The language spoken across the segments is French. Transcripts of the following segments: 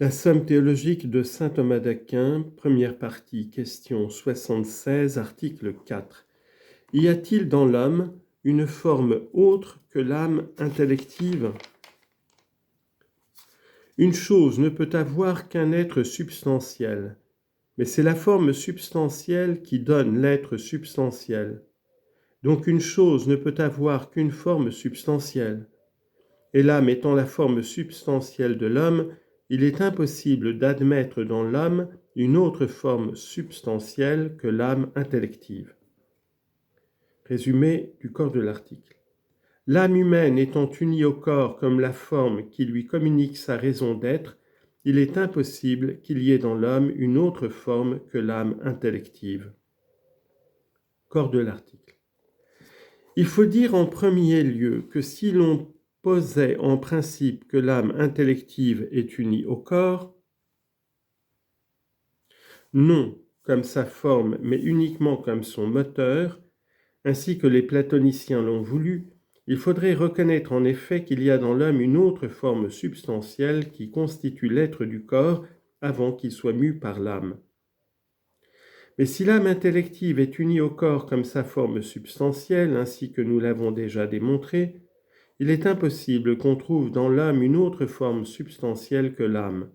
La somme théologique de saint Thomas d'Aquin, première partie, question 76, article 4. Y a-t-il dans l'homme une forme autre que l'âme intellective ? Une chose ne peut avoir qu'un être substantiel, mais c'est la forme substantielle qui donne l'être substantiel. Donc une chose ne peut avoir qu'une forme substantielle. Et l'âme étant la forme substantielle de l'homme, il est impossible d'admettre dans l'homme une autre forme substantielle que l'âme intellective. Résumé du corps de l'article. L'âme humaine étant unie au corps comme la forme qui lui communique sa raison d'être, il est impossible qu'il y ait dans l'homme une autre forme que l'âme intellective. Corps de l'article. Il faut dire en premier lieu que si l'on posait en principe que l'âme intellective est unie au corps, non comme sa forme, mais uniquement comme son moteur, ainsi que les platoniciens l'ont voulu, il faudrait reconnaître en effet qu'il y a dans l'homme une autre forme substantielle qui constitue l'être du corps avant qu'il soit mu par l'âme. Mais si l'âme intellective est unie au corps comme sa forme substantielle, ainsi que nous l'avons déjà démontré, il est impossible qu'on trouve dans l'âme une autre forme substantielle que l'âme.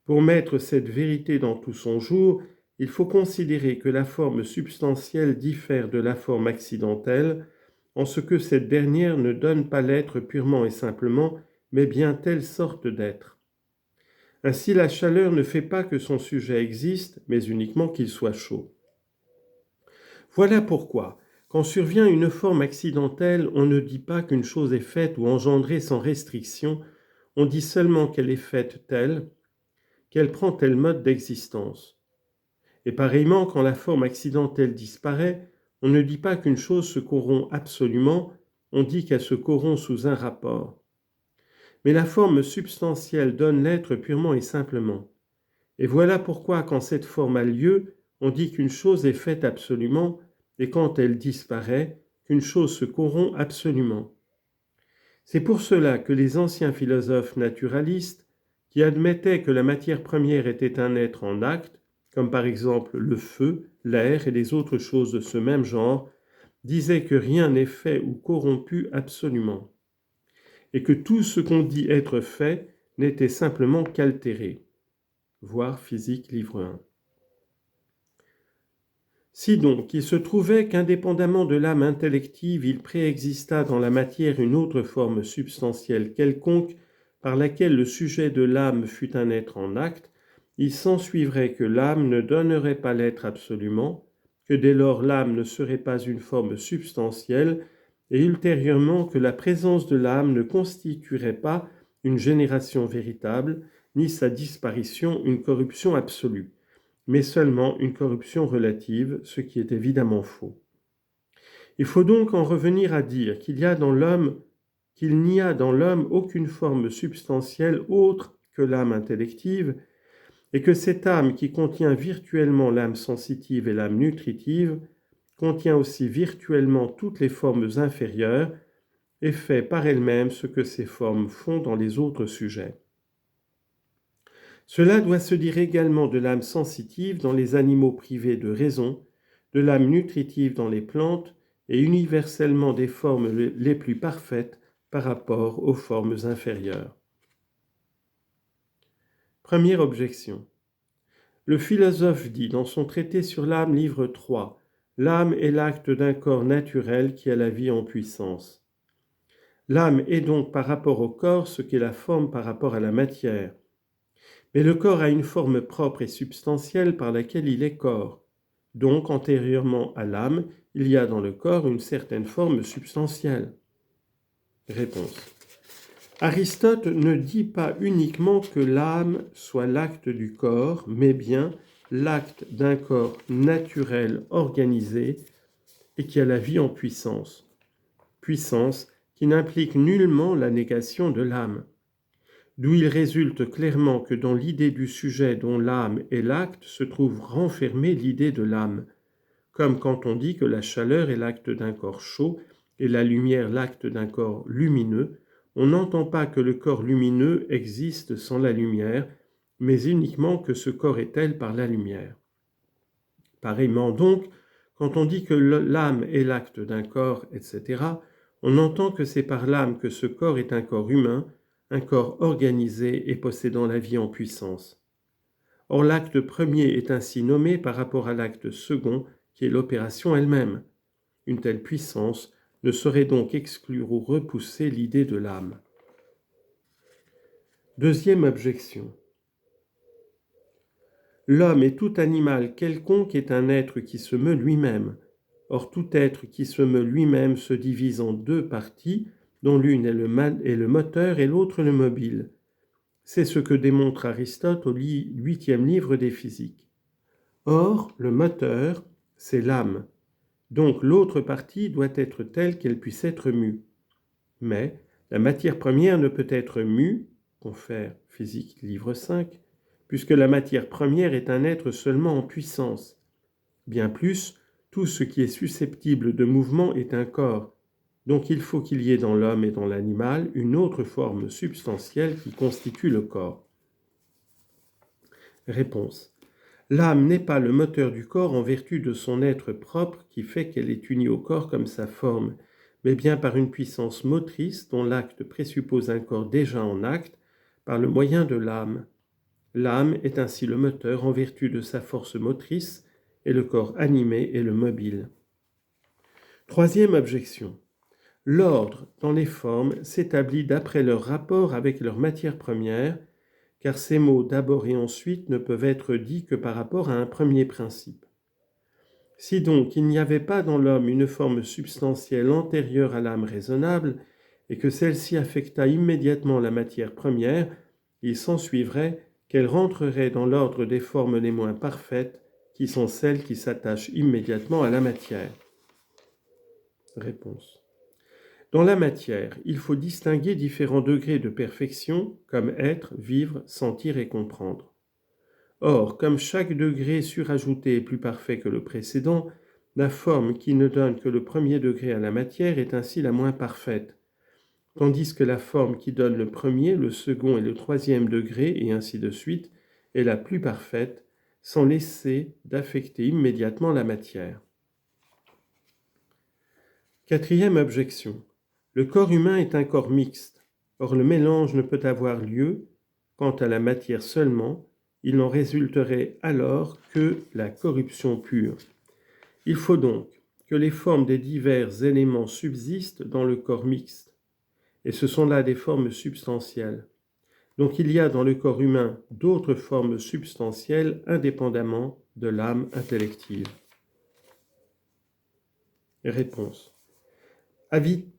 Pour mettre cette vérité dans tout son jour, il faut considérer que la forme substantielle diffère de la forme accidentelle, en ce que cette dernière ne donne pas l'être purement et simplement, mais bien telle sorte d'être. Ainsi, la chaleur ne fait pas que son sujet existe, mais uniquement qu'il soit chaud. Voilà pourquoi, quand survient une forme accidentelle, on ne dit pas qu'une chose est faite ou engendrée sans restriction, on dit seulement qu'elle est faite telle, qu'elle prend tel mode d'existence. Et pareillement, quand la forme accidentelle disparaît, on ne dit pas qu'une chose se corrompt absolument, on dit qu'elle se corrompt sous un rapport. Mais la forme substantielle donne l'être purement et simplement. Et voilà pourquoi, quand cette forme a lieu, on dit qu'une chose est faite absolument, et quand elle disparaît, qu'une chose se corrompt absolument. C'est pour cela que les anciens philosophes naturalistes, qui admettaient que la matière première était un être en acte, comme par exemple le feu, l'air et les autres choses de ce même genre, disaient que rien n'est fait ou corrompu absolument, et que tout ce qu'on dit être fait n'était simplement qu'altéré. Voir Physique, livre 1. Si donc il se trouvait qu'indépendamment de l'âme intellective, il préexista dans la matière une autre forme substantielle quelconque, par laquelle le sujet de l'âme fût un être en acte, il s'ensuivrait que l'âme ne donnerait pas l'être absolument, que dès lors l'âme ne serait pas une forme substantielle, et ultérieurement que la présence de l'âme ne constituerait pas une génération véritable, ni sa disparition une corruption absolue, mais seulement une corruption relative, ce qui est évidemment faux. Il faut donc en revenir à dire qu'il n'y a dans l'homme aucune forme substantielle autre que l'âme intellective, et que cette âme qui contient virtuellement l'âme sensitive et l'âme nutritive contient aussi virtuellement toutes les formes inférieures et fait par elle-même ce que ces formes font dans les autres sujets. Cela doit se dire également de l'âme sensitive dans les animaux privés de raison, de l'âme nutritive dans les plantes et universellement des formes les plus parfaites par rapport aux formes inférieures. Première objection. Le philosophe dit dans son traité sur l'âme, livre 3, « L'âme est l'acte d'un corps naturel qui a la vie en puissance. » L'âme est donc par rapport au corps ce qu'est la forme par rapport à la matière. Mais le corps a une forme propre et substantielle par laquelle il est corps. Donc, antérieurement à l'âme, il y a dans le corps une certaine forme substantielle. Réponse. Aristote ne dit pas uniquement que l'âme soit l'acte du corps, mais bien l'acte d'un corps naturel organisé et qui a la vie en puissance. Puissance qui n'implique nullement la négation de l'âme. D'où il résulte clairement que dans l'idée du sujet dont l'âme est l'acte se trouve renfermée l'idée de l'âme, comme quand on dit que la chaleur est l'acte d'un corps chaud et la lumière l'acte d'un corps lumineux, on n'entend pas que le corps lumineux existe sans la lumière, mais uniquement que ce corps est tel par la lumière. Pareillement donc, quand on dit que l'âme est l'acte d'un corps, etc., on entend que c'est par l'âme que ce corps est un corps humain, un corps organisé et possédant la vie en puissance. Or l'acte premier est ainsi nommé par rapport à l'acte second, qui est l'opération elle-même. Une telle puissance ne saurait donc exclure ou repousser l'idée de l'âme. Deuxième objection. L'homme et tout animal quelconque est un être qui se meut lui-même. Or tout être qui se meut lui-même se divise en deux parties, dont l'une est le moteur et l'autre le mobile. C'est ce que démontre Aristote au 8e livre des Physiques. Or, le moteur, c'est l'âme. Donc l'autre partie doit être telle qu'elle puisse être mue. Mais la matière première ne peut être mue, confère Physique livre 5, puisque la matière première est un être seulement en puissance. Bien plus, tout ce qui est susceptible de mouvement est un corps. Donc il faut qu'il y ait dans l'homme et dans l'animal une autre forme substantielle qui constitue le corps. Réponse. L'âme n'est pas le moteur du corps en vertu de son être propre qui fait qu'elle est unie au corps comme sa forme, mais bien par une puissance motrice dont l'acte présuppose un corps déjà en acte, par le moyen de l'âme. L'âme est ainsi le moteur en vertu de sa force motrice, et le corps animé est le mobile. Troisième objection. L'ordre dans les formes s'établit d'après leur rapport avec leur matière première, car ces mots d'abord et ensuite ne peuvent être dits que par rapport à un premier principe. Si donc il n'y avait pas dans l'homme une forme substantielle antérieure à l'âme raisonnable, et que celle-ci affecta immédiatement la matière première, il s'ensuivrait qu'elle rentrerait dans l'ordre des formes les moins parfaites, qui sont celles qui s'attachent immédiatement à la matière. Réponse. Dans la matière, il faut distinguer différents degrés de perfection, comme être, vivre, sentir et comprendre. Or, comme chaque degré surajouté est plus parfait que le précédent, la forme qui ne donne que le premier degré à la matière est ainsi la moins parfaite, tandis que la forme qui donne le premier, le second et le troisième degré, et ainsi de suite, est la plus parfaite, sans laisser d'affecter immédiatement la matière. Quatrième objection. Le corps humain est un corps mixte. Or le mélange ne peut avoir lieu, quant à la matière seulement, il n'en résulterait alors que la corruption pure. Il faut donc que les formes des divers éléments subsistent dans le corps mixte, et ce sont là des formes substantielles. Donc il y a dans le corps humain d'autres formes substantielles indépendamment de l'âme intellective. Réponse.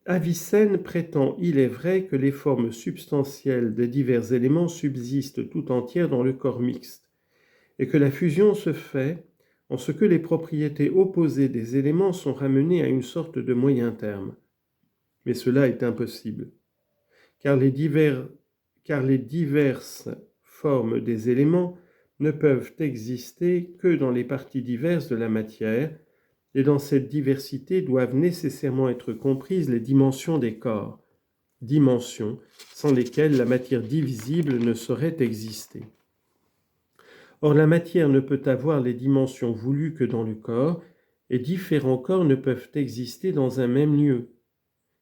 Avicenne prétend, il est vrai, que les formes substantielles des divers éléments subsistent tout entières dans le corps mixte, et que la fusion se fait en ce que les propriétés opposées des éléments sont ramenées à une sorte de moyen terme. Mais cela est impossible, car les diverses formes des éléments ne peuvent exister que dans les parties diverses de la matière, et dans cette diversité doivent nécessairement être comprises les dimensions des corps, dimensions sans lesquelles la matière divisible ne saurait exister. Or, la matière ne peut avoir les dimensions voulues que dans le corps, et différents corps ne peuvent exister dans un même lieu.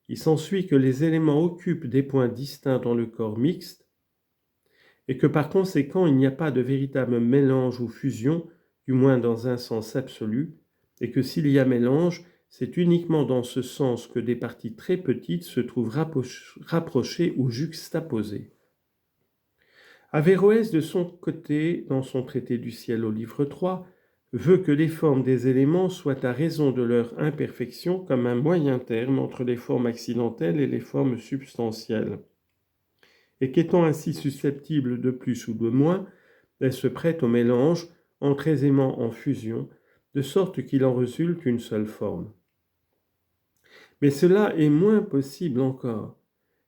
Il s'ensuit que les éléments occupent des points distincts dans le corps mixte, et que par conséquent il n'y a pas de véritable mélange ou fusion, du moins dans un sens absolu, et que s'il y a mélange, c'est uniquement dans ce sens que des parties très petites se trouvent rapprochées ou juxtaposées. Averroès, de son côté, dans son traité du ciel au livre 3, veut que les formes des éléments soient à raison de leur imperfection comme un moyen terme entre les formes accidentelles et les formes substantielles, et qu'étant ainsi susceptibles de plus ou de moins, elles se prêtent au mélange, entrent aisément en fusion, de sorte qu'il en résulte une seule forme. Mais cela est moins possible encore,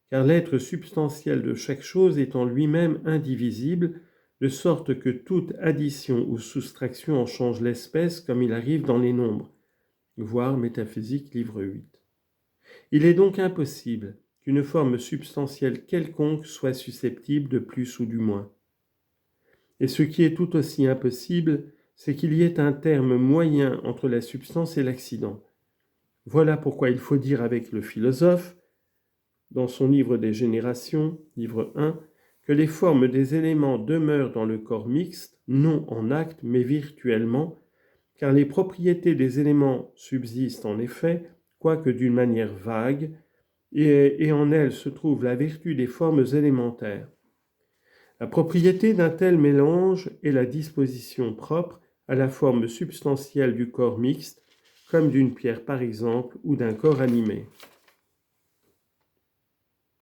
car l'être substantiel de chaque chose est en lui-même indivisible, de sorte que toute addition ou soustraction en change l'espèce comme il arrive dans les nombres. Voir Métaphysique, livre 8. Il est donc impossible qu'une forme substantielle quelconque soit susceptible de plus ou du moins. Et ce qui est tout aussi impossible, c'est qu'il y ait un terme moyen entre la substance et l'accident. Voilà pourquoi il faut dire avec le philosophe, dans son livre des générations, livre 1, que les formes des éléments demeurent dans le corps mixte, non en acte, mais virtuellement, car les propriétés des éléments subsistent en effet, quoique d'une manière vague, et en elles se trouve la vertu des formes élémentaires. La propriété d'un tel mélange est la disposition propre à la forme substantielle du corps mixte, comme d'une pierre par exemple, ou d'un corps animé.